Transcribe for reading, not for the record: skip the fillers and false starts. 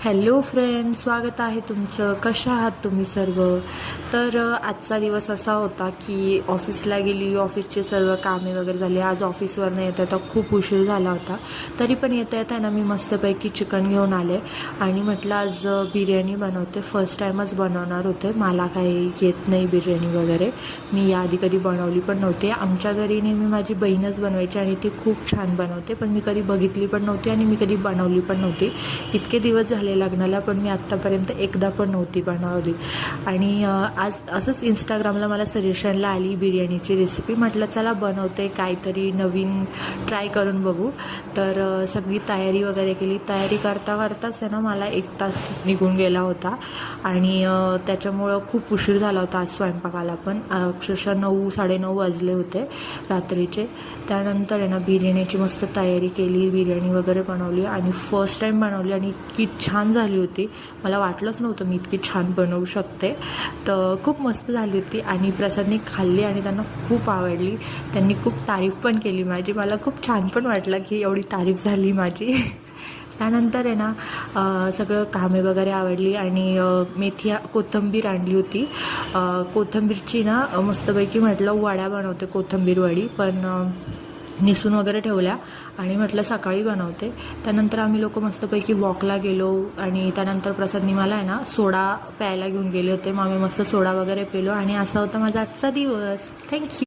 Hello friend, स्वागत आहे तुमचं. कशा आहात तुम्ही सर्व? तर आजचा दिवस असा होता की ऑफिसला गेली, ऑफिसचे सर्व कामे वगैरे झाली. आज ऑफिसवरनं येता येता खूप उशीर झाला होता. तरी पण येता येता ना मी मस्तपैकी चिकन घेऊन आले आणि म्हटलं आज बिर्याणी बनवते. फर्स्ट टाईमच बनवणार होते. मला काही येत नाही बिर्याणी वगैरे, मी याआधी कधी बनवली पण नव्हती. आमच्या घरी नेहमी माझी बहीणच बनवायची आणि ती खूप छान बनवते, पण मी कधी बघितली पण नव्हती आणि मी कधी बनवली पण नव्हती. इतके दिवस झाले लग्नाला, पण मी आत्तापर्यंत एकदा पण नव्हती बनवली. आणि आज असंच इंस्टाग्रामला मला सजेशनला आली बिर्याणीची रेसिपी. म्हटलं चला बनवते, काहीतरी नवीन ट्राय करून बघू. तर सगळी तयारी वगैरे केली. तयारी करता करताच आहे ना मला 1 तास निघून गेला होता आणि त्याच्यामुळं खूप उशीर झाला होता आज स्वयंपाकाला. पण अक्षरशः 9-9:30 वाजले होते रात्रीचे. त्यानंतर आहे ना बिर्याणीची मस्त तयारी केली, बिर्याणी वगैरे बनवली आणि फर्स्ट टाईम बनवली आणि इतकी छान झाली होती. मला वाटलंच नव्हतं मी इतकी छान बनवू शकते. तर खूप मस्त झाली होती आणि प्रसादने खाल्ली आणि त्यांना खूप आवडली. त्यांनी खूप तारीफ पण केली माझी. मला खूप छान पण वाटलं की एवढी तारीफ झाली माझी. त्यानंतर आहे ना सगळं कामे वगैरे आवडली आणि मेथी कोथिंबीर आणली होती. कोथिंबीरची ना मस्तपैकी म्हटलं वड्या बनवते, कोथिंबीर वडी. पण निसून वगैरे ठेवल्या आणि म्हटलं सकाळी बनवते. त्यानंतर आम्ही लोक मस्तपैकी वॉकला गेलो आणि त्यानंतर प्रसादनी मला आहे ना सोडा प्यायला घेऊन गेले होते. मग आम्ही मस्त सोडा वगैरे पिलो आणि असा होता माझा आजचा दिवस. थँक्यू.